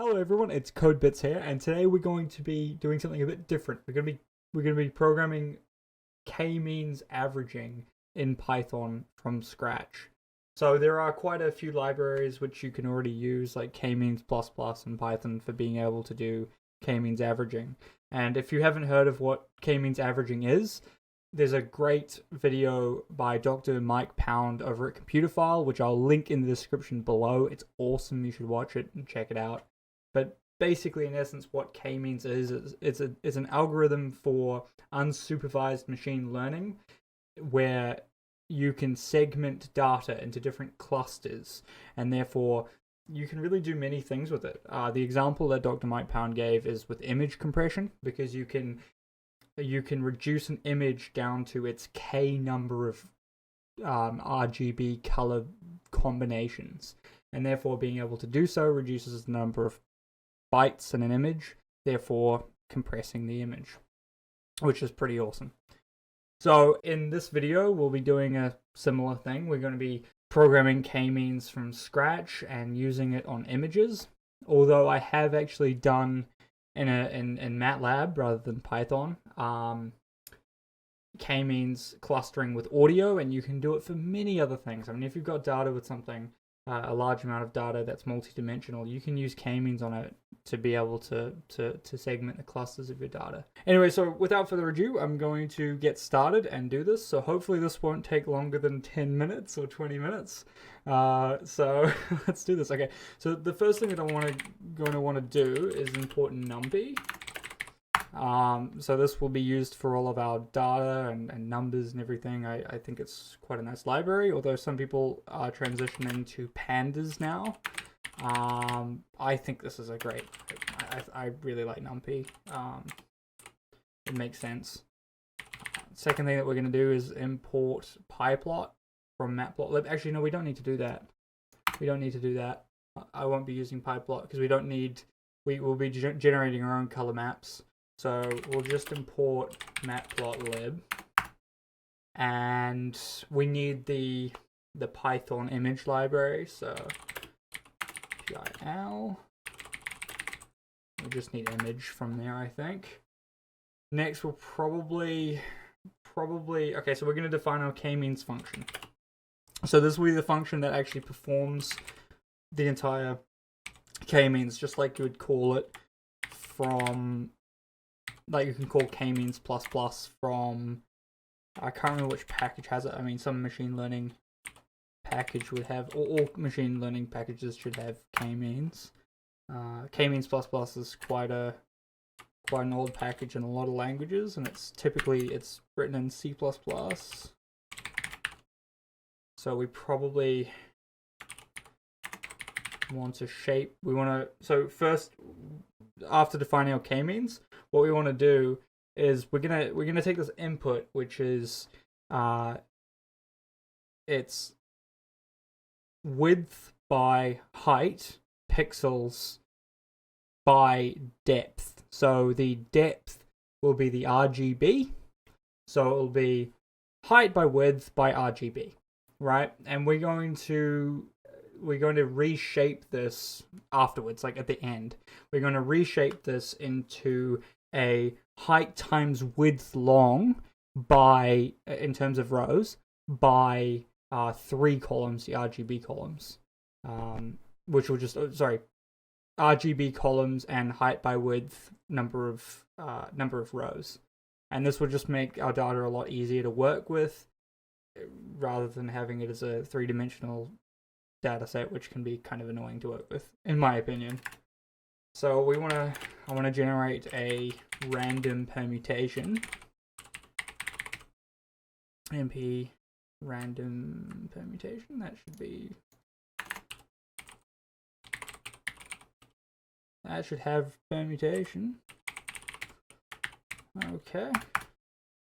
Hello everyone, it's CodeBits here, and today we're going to be doing something a bit different. We're going to be programming K-means averaging in Python from scratch. So there are quite a few libraries which you can already use, like Kmeans++ in Python for being able to do K-means averaging. And if you haven't heard of what K-means averaging is, there's a great video by Dr. Mike Pound over at Computerphile, which I'll link in the description below. It's awesome. You should watch it and check it out. But basically, in essence, what K-means is it's an algorithm for unsupervised machine learning where you can segment data into different clusters, and therefore you can really do many things with it. The example that Dr. Mike Pound gave is with image compression, because you can reduce an image down to its K number of RGB color combinations, and therefore being able to do so reduces the number of bytes in an image, therefore compressing the image, which is pretty awesome. So in this video, we'll be doing a similar thing. We're going to be programming K-means from scratch and using it on images, although I have actually done in MATLAB rather than Python K-means clustering with audio, and you can do it for many other things. I mean, if you've got data with something, a large amount of data that's multi-dimensional, you can use K-means on it to be able to segment the clusters of your data. Anyway, so without further ado, I'm going to get started and do this. So hopefully this won't take longer than 10 minutes or 20 minutes. So let's do this. Okay, so the first thing that I'm going to want to do is import NumPy. So this will be used for all of our data and numbers and everything. I think it's quite a nice library, although some people are transitioning to pandas now. I think this is a great, I really like NumPy. It makes sense. Second thing that we're going to do is import pyplot from matplotlib. Actually, no, we don't need to do that. We don't need to do that. I won't be using pyplot because we will be generating our own color maps. So we'll just import matplotlib, and we need the Python image library. So PIL. We just need image from there, I think. Next, we'll probably okay. So we're going to define our K-means function. So this will be the function that actually performs the entire K-means, just like you would call it from. Like you can call Kmeans++ from, I can't remember which package has it. I mean, some machine learning package would have, or all machine learning packages should have Kmeans. Kmeans++ is quite an old package in a lot of languages, and it's written in C++. So we probably want to so first, after defining our K-means, what we want to do is we're gonna take this input, which is it's width by height, pixels by depth. So the depth will be the RGB. So it'll be height by width by RGB, right? And we're going to reshape this afterwards, like at the end. We're going to reshape this into a height times width long by, in terms of rows, by 3 columns, the RGB columns, which will just, RGB columns and height by width number of rows. And this will just make our data a lot easier to work with, rather than having it as a 3-dimensional data set, which can be kind of annoying to work with, in my opinion. So I want to generate a random permutation. MP random permutation. That should have permutation. Okay.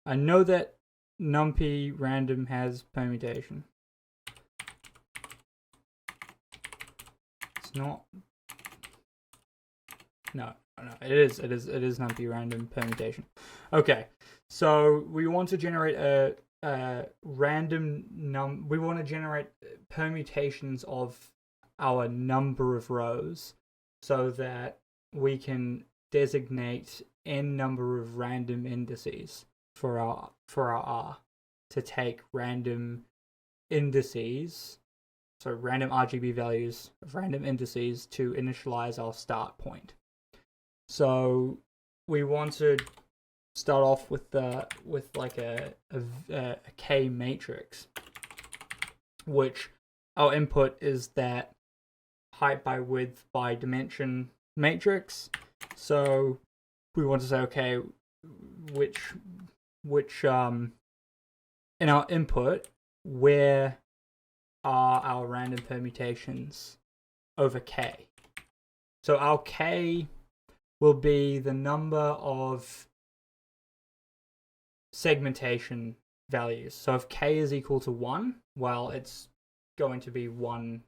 I know that NumPy random has permutation. Not no it is NumPy random permutation. Okay, so we want to generate a random we want to generate permutations of our number of rows so that we can designate n number of random indices for our R to take random indices, so random RGB values of random indices to initialize our start point. So we want to start off with like a K matrix, which our input is that height by width by dimension matrix. So we want to say, okay, which in our input, where are our random permutations over K? So our K will be the number of segmentation values. So if K is equal to 1, well, it's going to be 1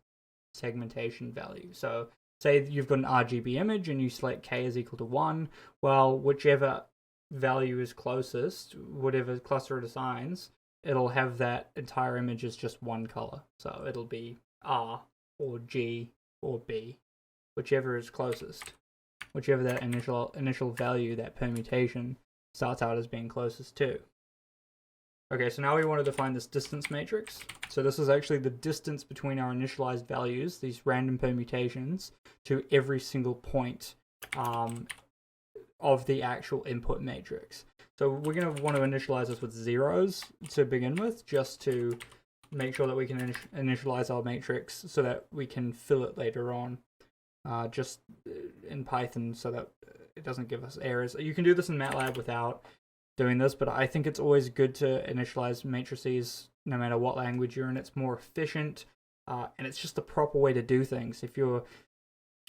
segmentation value. So say you've got an RGB image and you select K is equal to 1, well, whichever value is closest, whatever cluster it assigns, it'll have that entire image as just one color. So it'll be R or G or B, whichever is closest, whichever that initial value, that permutation, starts out as being closest to. Okay, so now we want to define this distance matrix. So this is actually the distance between our initialized values, these random permutations, to every single point of the actual input matrix. So we're going to want to initialize this with zeros to begin with, just to make sure that we can initialize our matrix so that we can fill it later on, just in Python, so that it doesn't give us errors. You can do this in MATLAB without doing this, but I think it's always good to initialize matrices no matter what language you're in. It's more efficient, and it's just the proper way to do things.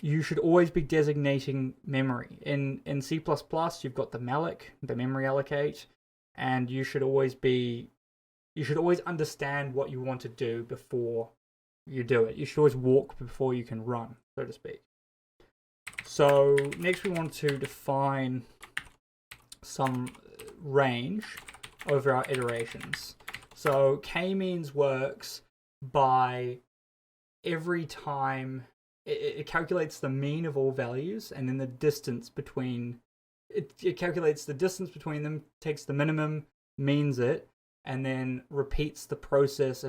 You should always be designating memory. In C++, you've got the malloc, the memory allocate, and you should always understand what you want to do before you do it. You should always walk before you can run, so to speak. So next we want to define some range over our iterations. So Kmeans works by every time it calculates the mean of all values, and then the distance between it calculates the distance between them, takes the minimum, means it, and then repeats the process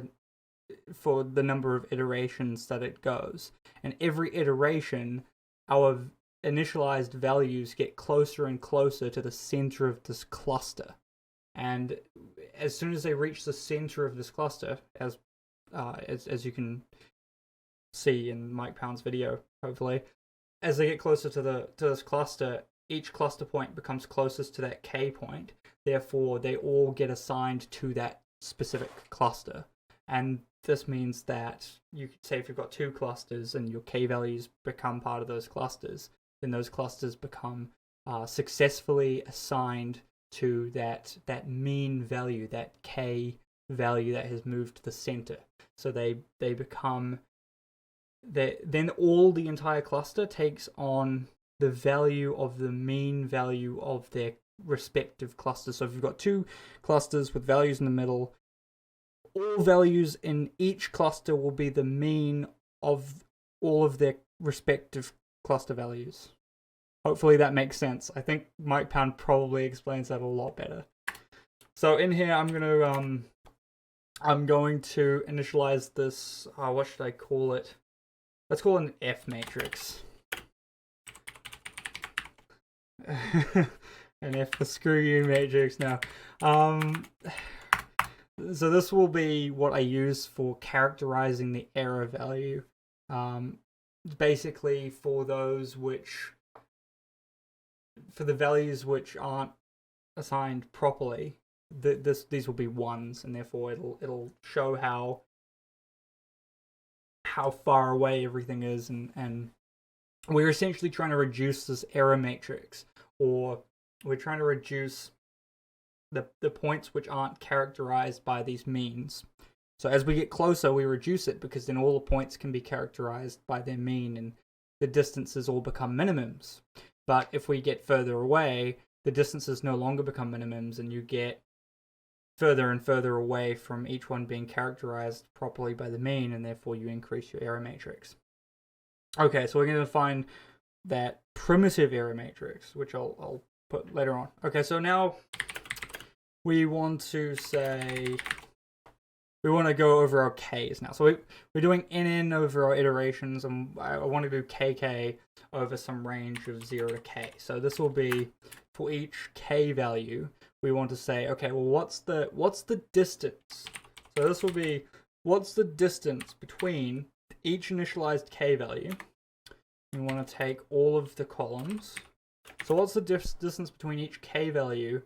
for the number of iterations that it goes. And every iteration, our initialized values get closer and closer to the center of this cluster. And as soon as they reach the center of this cluster, as you can see in Mike Pound's video, hopefully, as they get closer to this cluster, each cluster point becomes closest to that K point. Therefore, they all get assigned to that specific cluster. And this means that you could say if you've got 2 clusters and your K values become part of those clusters, then those clusters become successfully assigned to that mean value, that K value that has moved to the center. So they become then all the entire cluster takes on the value of the mean value of their respective clusters. So if you've got 2 clusters with values in the middle, all values in each cluster will be the mean of all of their respective cluster values. Hopefully that makes sense. I think Mike Pound probably explains that a lot better. So in here, I'm going to initialize this. What should I call it? Let's call it an F matrix. An F for screw you matrix now. So this will be what I use for characterizing the error value. Basically for the values which aren't assigned properly, these will be 1s, and therefore it'll show how far away everything is, and we're essentially trying to reduce this error matrix, or we're trying to reduce the points which aren't characterized by these means. So as we get closer, we reduce it, because then all the points can be characterized by their mean, and the distances all become minimums. But if we get further away, the distances no longer become minimums, and you get further and further away from each one being characterized properly by the mean, and therefore you increase your error matrix. Okay, so we're going to define that primitive error matrix, which I'll put later on. Okay, so now we want to say, we want to go over our k's now. So we're doing nn over our iterations, and I want to do kk over some range of 0 to k. So this will be, for each k value, we want to say, okay, well, what's the distance? So this will be, what's the distance between each initialized k value? We want to take all of the columns. So what's the distance between each k value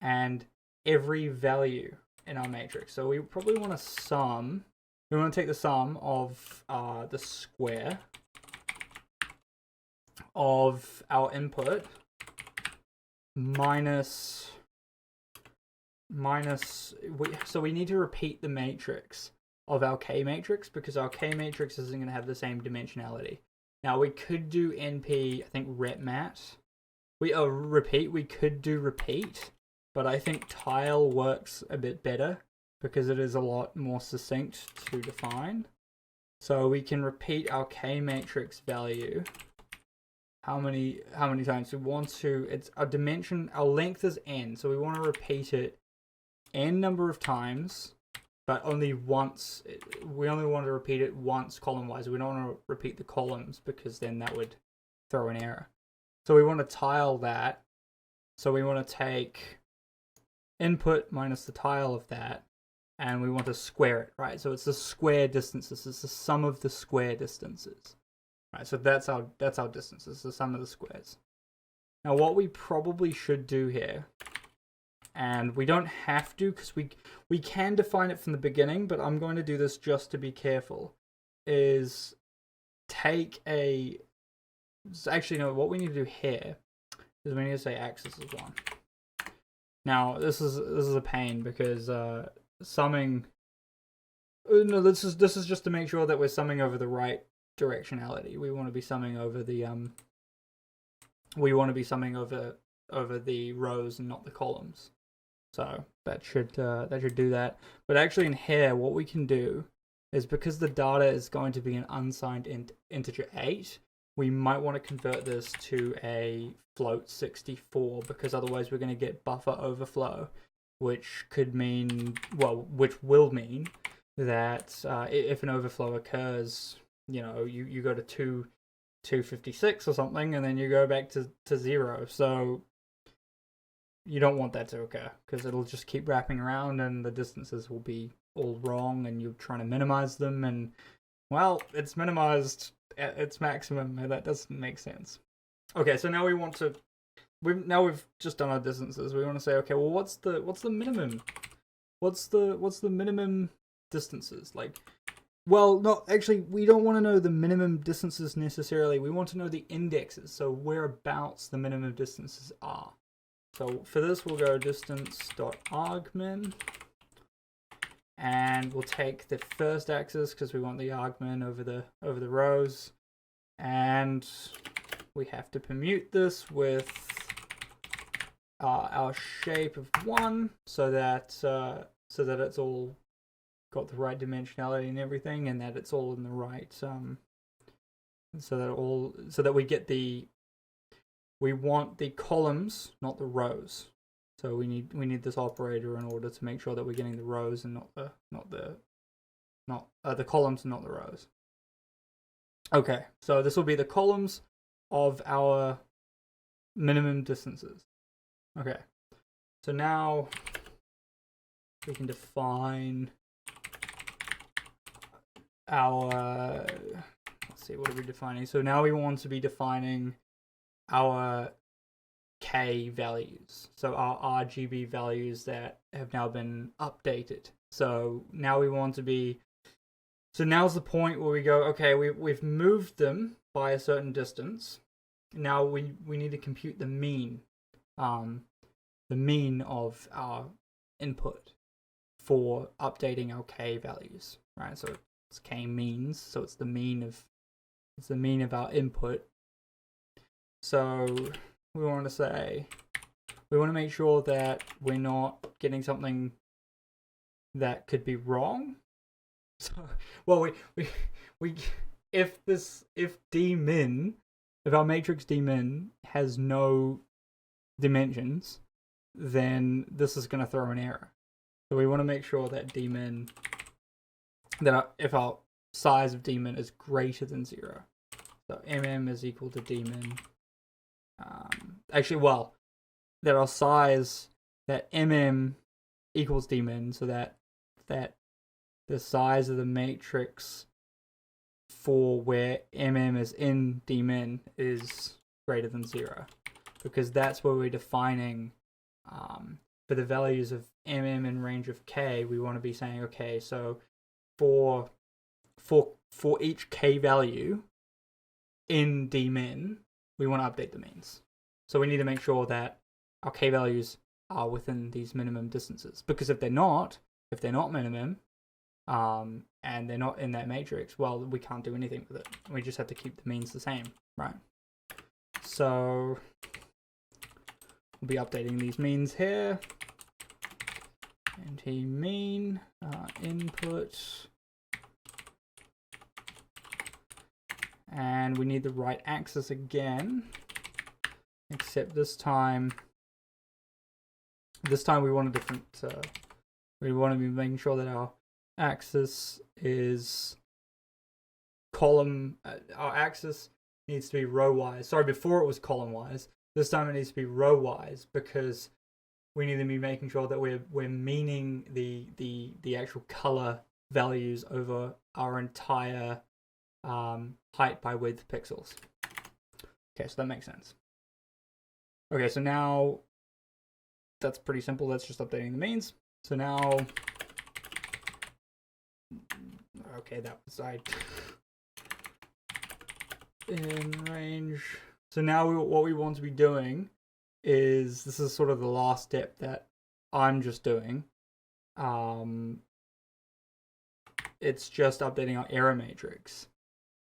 and every value in our matrix? So we probably want to sum. We want to take the sum of the square of our input minus. So we need to repeat the matrix of our k matrix, because our k matrix isn't going to have the same dimensionality. Now we could do np, I think repmat. We could do repeat, but I think tile works a bit better because it is a lot more succinct to define. So we can repeat our k matrix value. How many times? We want to, it's our dimension, our length is n, so we want to repeat it n number of times, but only once. We only want to repeat it once column wise. We don't want to repeat the columns because then that would throw an error. So we want to tile that. So we want to take input minus the tile of that, and we want to square it, right? So it's the square distances. It's the sum of the square distances, right? So that's our distances, the sum of the squares. Now what we probably should do here, and we don't have to because we can define it from the beginning, but I'm going to do this just to be careful, is take a, actually no, what we need to do here is we need to say axis is 1. Now this is a pain because summing, no, this is just to make sure that we're summing over the right directionality. We want to be summing over the over the rows and not the columns. So that should do that. But actually in here, what we can do is, because the data is going to be an unsigned integer 8, we might want to convert this to a float 64, because otherwise we're going to get buffer overflow, which could mean, well, which will mean that if an overflow occurs, you know, you go to 256 or something, and then you go back to 0. So you don't want that to occur, because it'll just keep wrapping around and the distances will be all wrong, and you're trying to minimize them, and well, it's minimized at its maximum, and that doesn't make sense. Okay, so now we've just done our distances. We want to say, okay, well, what's the minimum? What's the minimum distances? Like, well, no, actually, we don't want to know the minimum distances necessarily. We want to know the indexes, so whereabouts the minimum distances are. So for this, we'll go distance.argmin, and we'll take the first axis because we want the argmin over the rows, and we have to permute this with our shape of 1, so that it's all got the right dimensionality and everything, and that it's all in the right so that we want the columns, not the rows. So we need this operator in order to make sure that we're getting the rows and not the columns and not the rows. Okay, so this will be the columns of our minimum distances. Okay, so now we can define our, let's see, what are we defining? So now we want to be defining our K values, so our RGB values that have now been updated. So now we want to be, so now's the point where we go, okay, we've moved them by a certain distance. Now we need to compute the mean of our input for updating our K values, right? So it's K means, so it's the mean of our input. So we want to make sure that we're not getting something that could be wrong. So, well, if dmin if our matrix dmin has no dimensions, then this is going to throw an error. So we want to make sure that dmin, if our size of dmin is greater than 0. So mm is equal to dmin. Actually, well, that our size, that mm equals dmin, so that the size of the matrix for where mm is in dmin is greater than 0, because that's where we're defining for the values of mm in range of k. We want to be saying, okay, so for each k value in dmin, we want to update the means. So we need to make sure that our k values are within these minimum distances, because if they're not minimum, and they're not in that matrix, well, we can't do anything with it. We just have to keep the means the same, right? So we'll be updating these means here. nt mean input, and we need the right axis again, except this time we want a different. We want to be making sure that our axis is column. Our axis needs to be row-wise. Sorry, before it was column-wise. This time it needs to be row-wise, because we need to be making sure that we're meaning the actual color values over our entire height by width pixels. Okay, so that makes sense. Okay, so now that's pretty simple. That's just updating the means. So now, okay, that was in range. So now what we want to be doing is, this is sort of the last step that I'm just doing. It's just updating our error matrix.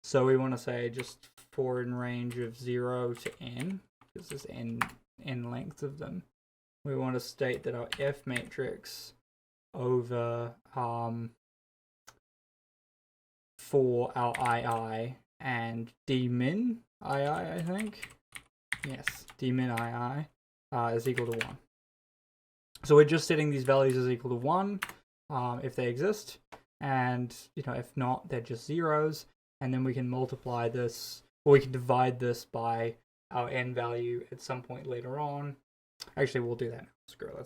So we want to say just for in range of 0 to n, because there's n length of them. We want to state that our F matrix over for our II and dmin II, I think. Yes, dmin II is equal to 1. So we're just setting these values as equal to 1 if they exist, and if not, they're just zeros. And then we can multiply this, or we can divide this by our n value at some point later on. Actually, we'll do that now. Screw it.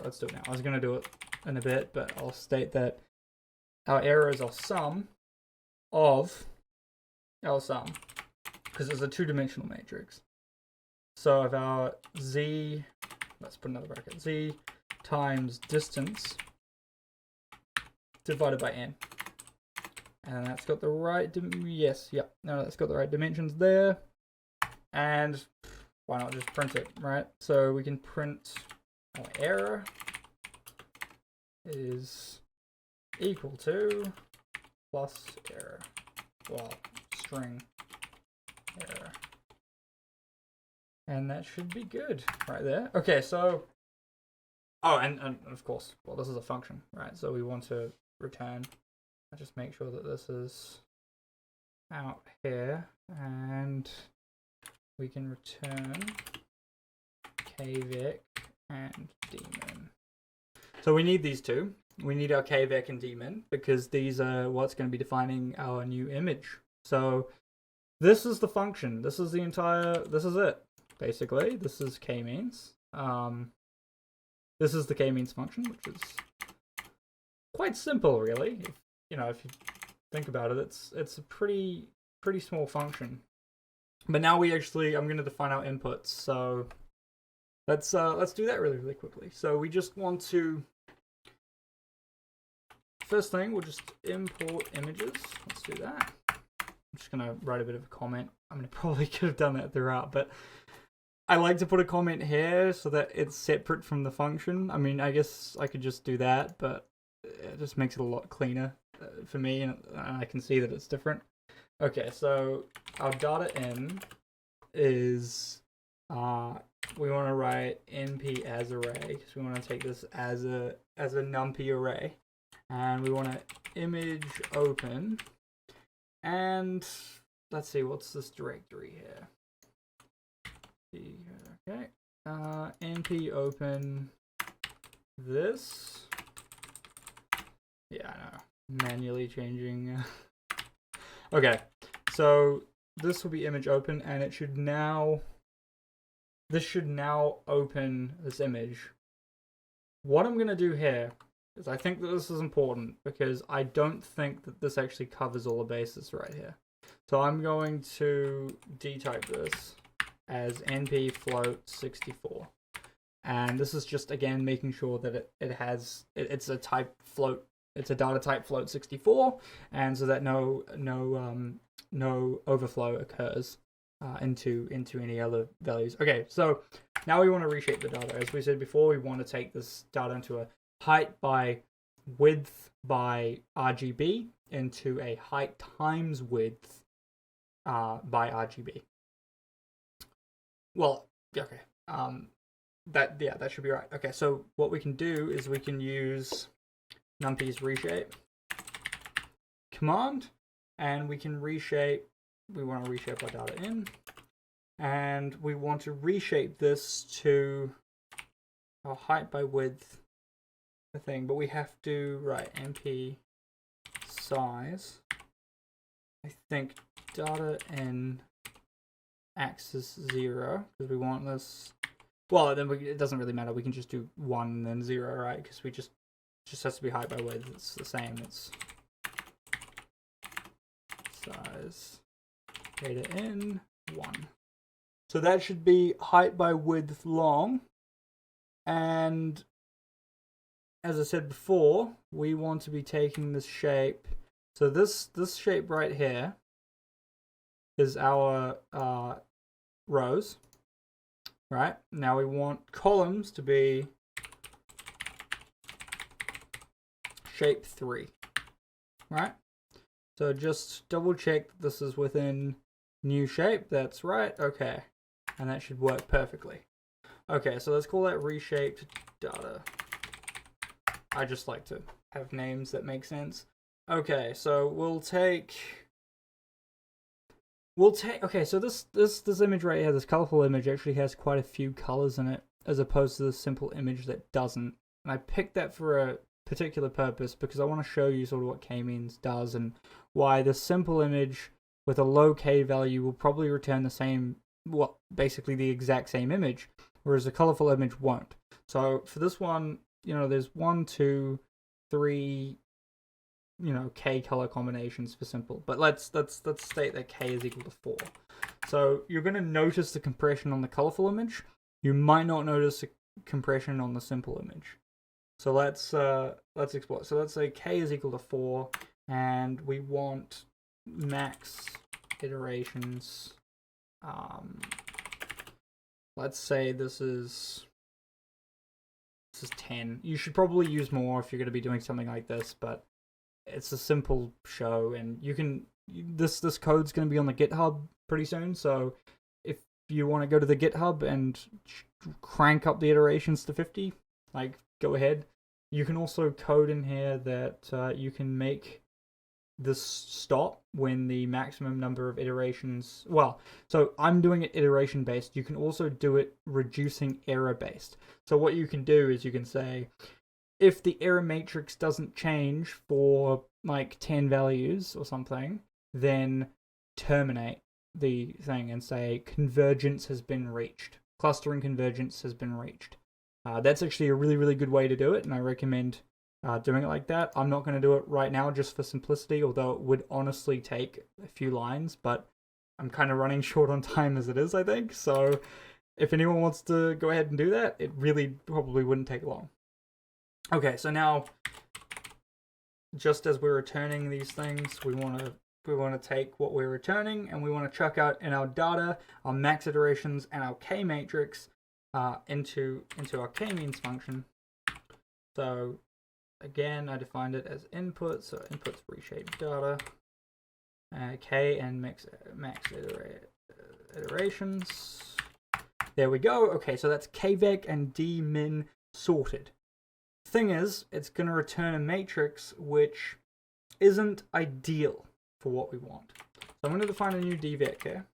Let's do it now. I was going to do it in a bit, but I'll state that our error is our sum of our sum, because it's a two-dimensional matrix. So if our z, let's put another bracket, z times distance divided by n. And that's got the right, that's got the right dimensions there. And why not just print it, right? So we can print our error is equal to plus error, well, string error. And that should be good right there. Okay, so, oh, and of course, well, this is a function, right? So we want to return, I'll just make sure that this is out here, and we can return kvec and dmin. So we need these two. We need our kvec and dmin, because these are what's going to be defining our new image. So this is the function. This is the entire, this is it, basically. This is Kmeans. This is the Kmeans function, which is quite simple, really. If you think about it, it's a pretty small function. But now I'm going to define our inputs. So let's do that really quickly. So we just want to, first thing, we'll just import images. Let's do that. I'm just going to write a bit of a comment. I mean, I probably could have done that throughout, but I like to put a comment here so that it's separate from the function. I mean, I guess I could just do that, but it just makes it a lot cleaner for me, and I can see that it's different. Okay, so our data in is, we want to write np as array, because we want to take this as a numpy array, and we want to image open, and let's see, what's this directory here? Okay. NP open this. Yeah, I know. Manually changing. Okay, so this will be image open, and it should now. This should now open this image. What I'm gonna do here is I think that this is important because I don't think that this actually covers all the bases right here. So I'm going to detype this as np float 64. And this is just, again, making sure that it's a type float, it's a data type float 64, and so that no overflow occurs into any other values. Okay, so now we want to reshape the data. As we said before, we want to take this data into a height by width by RGB into a height times width by RGB. Well, okay. That should be right. Okay, so what we can do is we can use numpy's reshape command, and we can reshape. We want to reshape our data in, and we want to reshape this to our height by width thing, but we have to write np size. I think data in axis 0 because we want this. Well, then it doesn't really matter. We can just do 1 and then 0, right? Because we just has to be height by width. It's the same. It's size data in 1. So that should be height by width long. And as I said before, we want to be taking this shape. So this shape right here is our rows. Right, now we want columns to be shape 3, right? So just double check that this is within new shape. That's right, okay. And that should work perfectly. Okay, so let's call that reshaped data. I just like to have names that make sense. Okay, so we'll take, okay, so this image right here, this colorful image actually has quite a few colors in it, as opposed to the simple image that doesn't. And I picked that for a particular purpose because I want to show you sort of what Kmeans does and why the simple image with a low K value will probably return the same, well, basically the exact same image, whereas the colorful image won't. So for this one, you know, there's 1, 2, 3, you know, K color combinations for simple, but let's state that K is equal to 4. So you're going to notice the compression on the colorful image. You might not notice the compression on the simple image. So let's explore. So let's say K is equal to 4, and we want max iterations. Let's say this is 10. You should probably use more if you're going to be doing something like this, but it's a simple show, and you can, this code's going to be on the GitHub pretty soon, so if you want to go to the GitHub and crank up the iterations to 50, like, go ahead. You can also code in here that you can make this stop when the maximum number of iterations, well, so I'm doing it iteration based. You can also do it reducing error based. So what you can do is you can say, if the error matrix doesn't change for like 10 values or something, then terminate the thing and say convergence has been reached. Clustering convergence has been reached. That's actually a really, really good way to do it, and I recommend doing it like that. I'm not going to do it right now just for simplicity, although it would honestly take a few lines, but I'm kind of running short on time as it is, I think. So if anyone wants to go ahead and do that, it really probably wouldn't take long. Okay, so now, just as we're returning these things, we want to take what we're returning and we want to chuck out in our data our max iterations and our K matrix into our Kmeans function. So again, I defined it as input, so input's reshaped data, K and max iterations. There we go. Okay, so that's KVec and dmin sorted. Thing is, it's going to return a matrix which isn't ideal for what we want. So I'm going to define a new dvec here.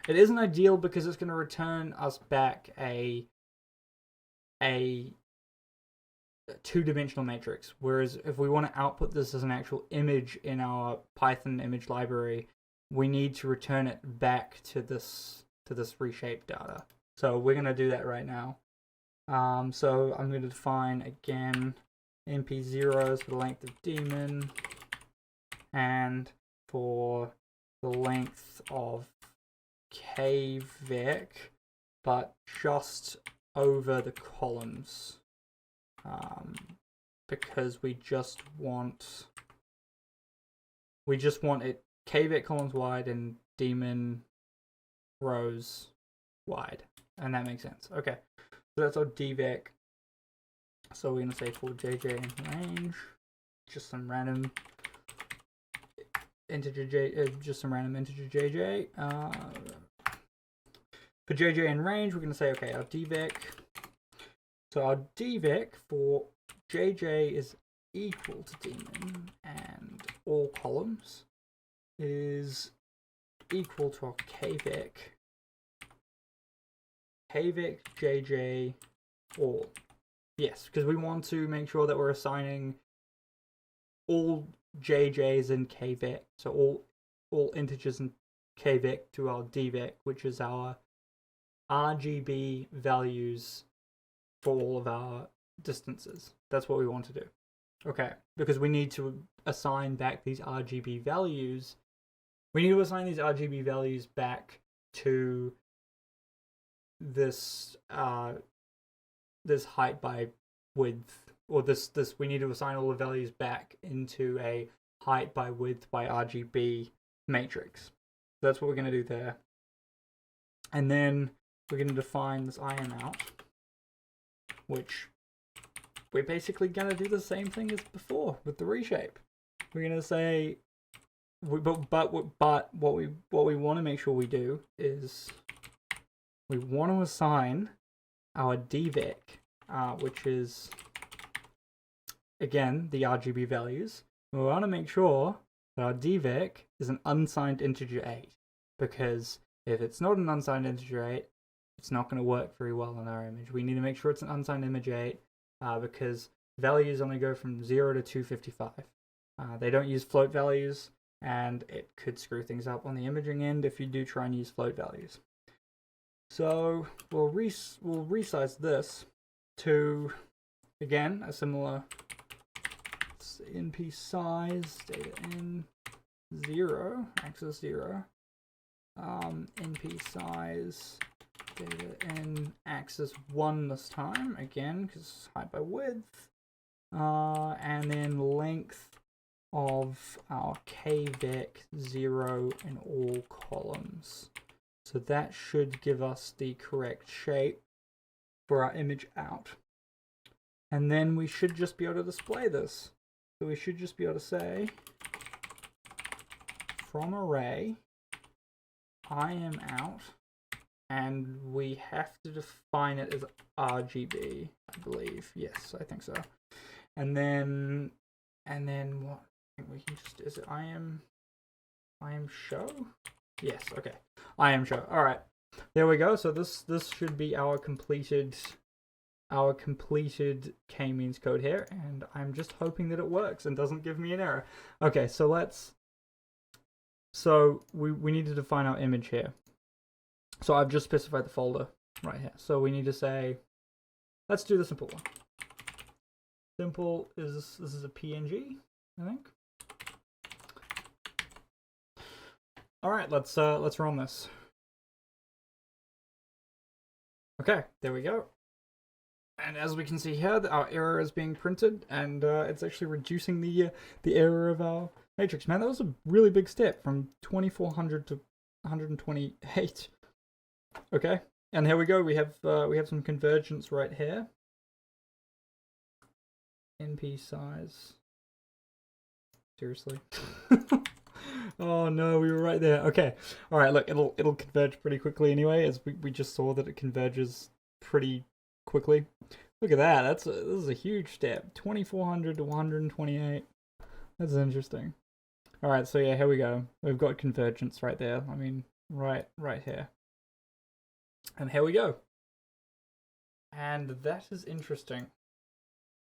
It isn't ideal because it's going to return us back a two-dimensional matrix, whereas if we want to output this as an actual image in our Python image library, we need to return it back to this reshaped data. So we're going to do that right now. So I'm going to define again np0s for the length of daemon and for the length of kvec, but just over the columns, because we just want it kvec columns wide and daemon rows wide, and that makes sense. Okay, so that's our dvec. So we're gonna say for jj in range, just some random integer jj. For jj in range, we're gonna say okay, our dvec. So our dvec for jj is equal to daemon and all columns is equal to our kvec jj all. Yes, because we want to make sure that we're assigning all jj's in kvec, so all integers in kvec to our dvec, which is our RGB values for all of our distances. That's what we want to do. Okay, because we need to assign back these RGB values. We need to assign these RGB values back to this this height by width, or this we need to assign all the values back into a height by width by RGB matrix. So that's what we're going to do there. And then we're going to define this IMOut, which we're basically going to do the same thing as before with the reshape. We're going to say, but what we want to make sure we do is we want to assign our dvec, which is again the RGB values. We want to make sure that our dvec is an unsigned integer 8, because if it's not an unsigned integer 8, it's not going to work very well in our image. We need to make sure it's an unsigned image 8, because values only go from 0 to 255. They don't use float values, and it could screw things up on the imaging end if you do try and use float values. So we'll resize this to, again, a similar np size data in 0, axis 0, np size data in axis 1 this time, again, because height by width, and then length of our kvec 0 in all columns. So that should give us the correct shape for our image out. And then we should just be able to display this. So we should just be able to say, from array, IMOut, and we have to define it as RGB, I believe. Yes, I think so. And then what? I think we can just, is it IM show? Yes, okay. IM show. All right, there we go. So this should be our completed Kmeans code here, and I'm just hoping that it works and doesn't give me an error. Okay, so we need to define our image here. So I've just specified the folder right here. So we need to say, let's do the simple one. Simple is, this is a PNG, I think. All right, let's run this. Okay, there we go. And as we can see here, our error is being printed, and it's actually reducing the error of our matrix. Man, that was a really big step from 2400 to 128. Okay, and here we go. We have some convergence right here. NP size. Seriously. Oh no, we were right there. Okay, all right. Look, it'll converge pretty quickly anyway, as we just saw that it converges pretty quickly. Look at that. This is a huge step. 2400 to 128. That's interesting. All right, so yeah, here we go. We've got convergence right there. I mean, right here. And here we go. And that is interesting.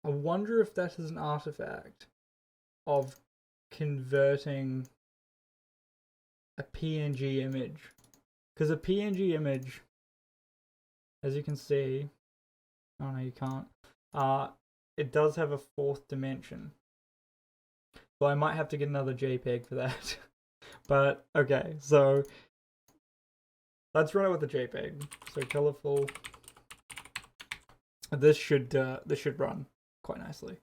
I wonder if that is an artifact of converting a PNG image. Because a PNG image, as you can see, oh no, you can't. It does have a fourth dimension. So I might have to get another JPEG for that. But okay, so let's run it with the JPEG. So colorful. This should run quite nicely.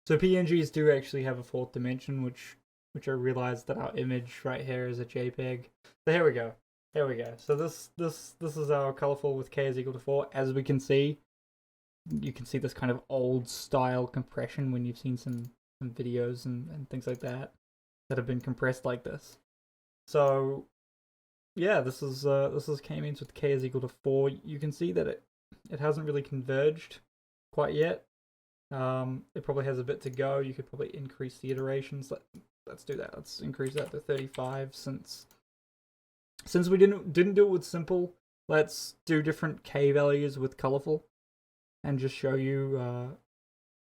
So PNGs do actually have a fourth dimension, which I realized that our image right here is a JPEG. So here we go. Here we go. So this is our colorful with k is equal to 4. As we can see, you can see this kind of old style compression when you've seen some videos and things like that have been compressed like this. So yeah, this is Kmeans with k is equal to 4. You can see that it hasn't really converged quite yet. It probably has a bit to go. You could probably increase the iterations. Let's do that. Let's increase that to 35 since we didn't do it with simple. Let's do different k values with colorful and just show you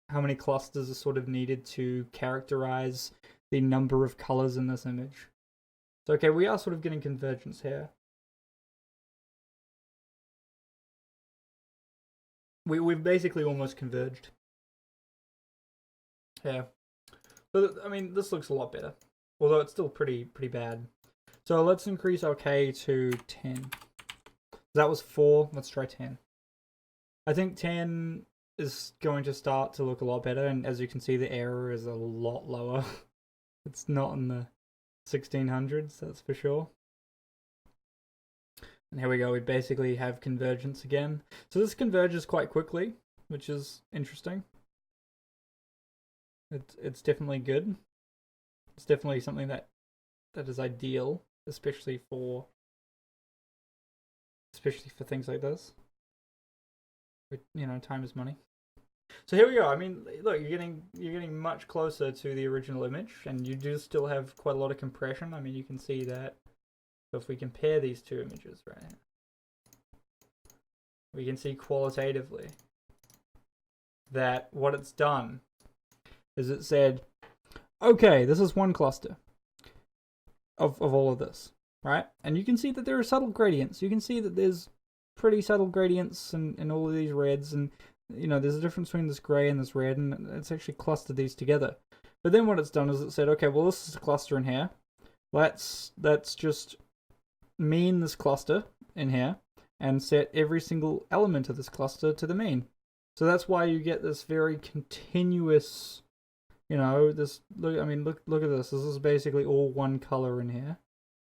how many clusters are sort of needed to characterize the number of colors in this image. So okay, we are sort of getting convergence here. We've basically almost converged. Yeah. So I mean, this looks a lot better, although it's still pretty bad. So let's increase our k to 10. That was 4. Let's try 10. I think 10 is going to start to look a lot better, and as you can see, the error is a lot lower. It's not in the 1600s, that's for sure. And here we go, we basically have convergence again. So this converges quite quickly, which is interesting. It's definitely good. It's definitely something that is ideal, especially for things like this. You know, time is money. So here we go. I mean, look, you're getting much closer to the original image, and you do still have quite a lot of compression. I mean, you can see that. So if we compare these two images right here, we can see qualitatively that what it's done is it said, okay, this is one cluster of all of this, right? And you can see that there are subtle gradients. You can see that there's pretty subtle gradients in all of these reds, and you know, there's a difference between this gray and this red, and it's actually clustered these together. But then what it's done is it said, okay, well, this is a cluster in here. Let's just mean this cluster in here and set every single element of this cluster to the mean. So that's why you get this very continuous, you know, this look at this. This is basically all one color in here.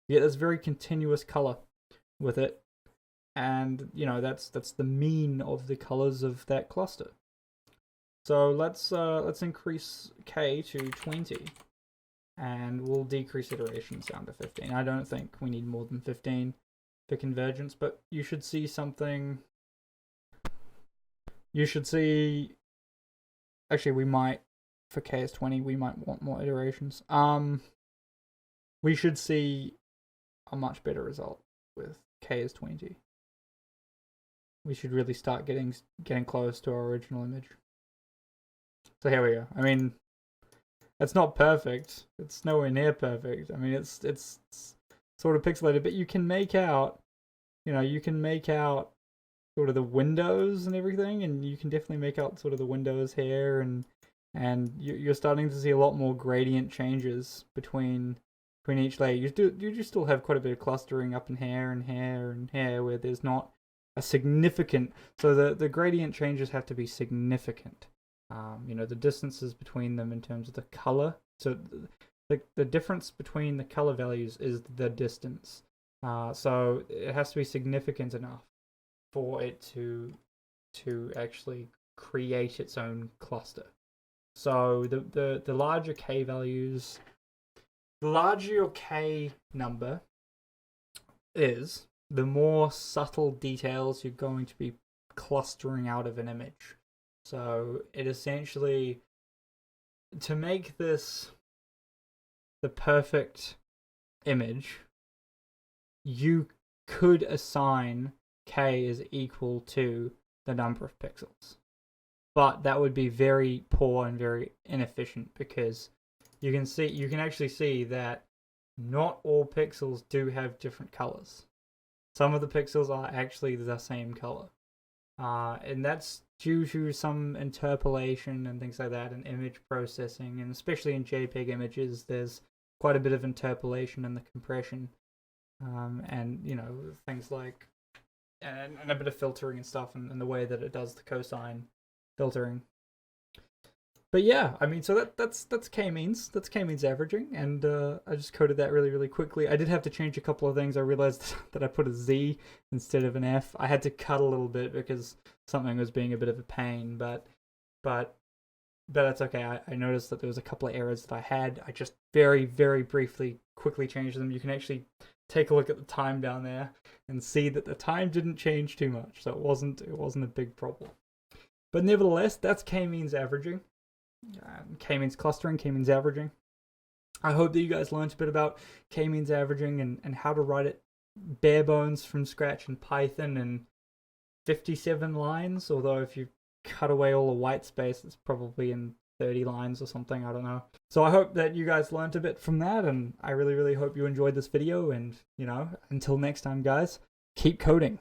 You get this very continuous color with it. And you know, that's the mean of the colors of that cluster. So let's increase k to 20, and we'll decrease iterations down to 15. I don't think we need more than 15 for convergence, but you should see something. You should see. Actually, we might, for k is 20, we might want more iterations. We should see a much better result with k is 20. We should really start getting close to our original image. So here we go. I mean, it's not perfect. It's nowhere near perfect. I mean, it's sort of pixelated, but you can make out, you know, sort of the windows and everything, and you can definitely make out sort of the windows here, and you're starting to see a lot more gradient changes between each layer. You do still have quite a bit of clustering up in here and here and here where there's not a significant, so the gradient changes have to be significant. You know, the distances between them in terms of the color. So the difference between the color values is the distance. So it has to be significant enough for it to actually create its own cluster. So the larger k values, the larger your k number is, the more subtle details you're going to be clustering out of an image. So it essentially, to make this the perfect image, you could assign k is equal to the number of pixels. But that would be very poor and very inefficient, because you can actually see that not all pixels do have different colors. Some of the pixels are actually the same color. And that's due to some interpolation and things like that, and image processing, and especially in JPEG images, there's quite a bit of interpolation in the compression, and things like and a bit of filtering and stuff, and the way that it does the cosine filtering. But yeah, I mean, so that's K-means. That's K-means averaging, and I just coded that really, really quickly. I did have to change a couple of things. I realized that I put a Z instead of an F. I had to cut a little bit because something was being a bit of a pain, but that's okay. I noticed that there was a couple of errors that I had. I just very, very briefly, quickly changed them. You can actually take a look at the time down there and see that the time didn't change too much, so it wasn't a big problem. But nevertheless, that's K-means averaging. K-means clustering, K-means averaging. I hope that you guys learned a bit about K-means averaging and how to write it bare bones from scratch in Python in 57 lines, although if you cut away all the white space, it's probably in 30 lines or something, I don't know. So I hope that you guys learned a bit from that, and I really, really hope you enjoyed this video, and, until next time, guys, keep coding.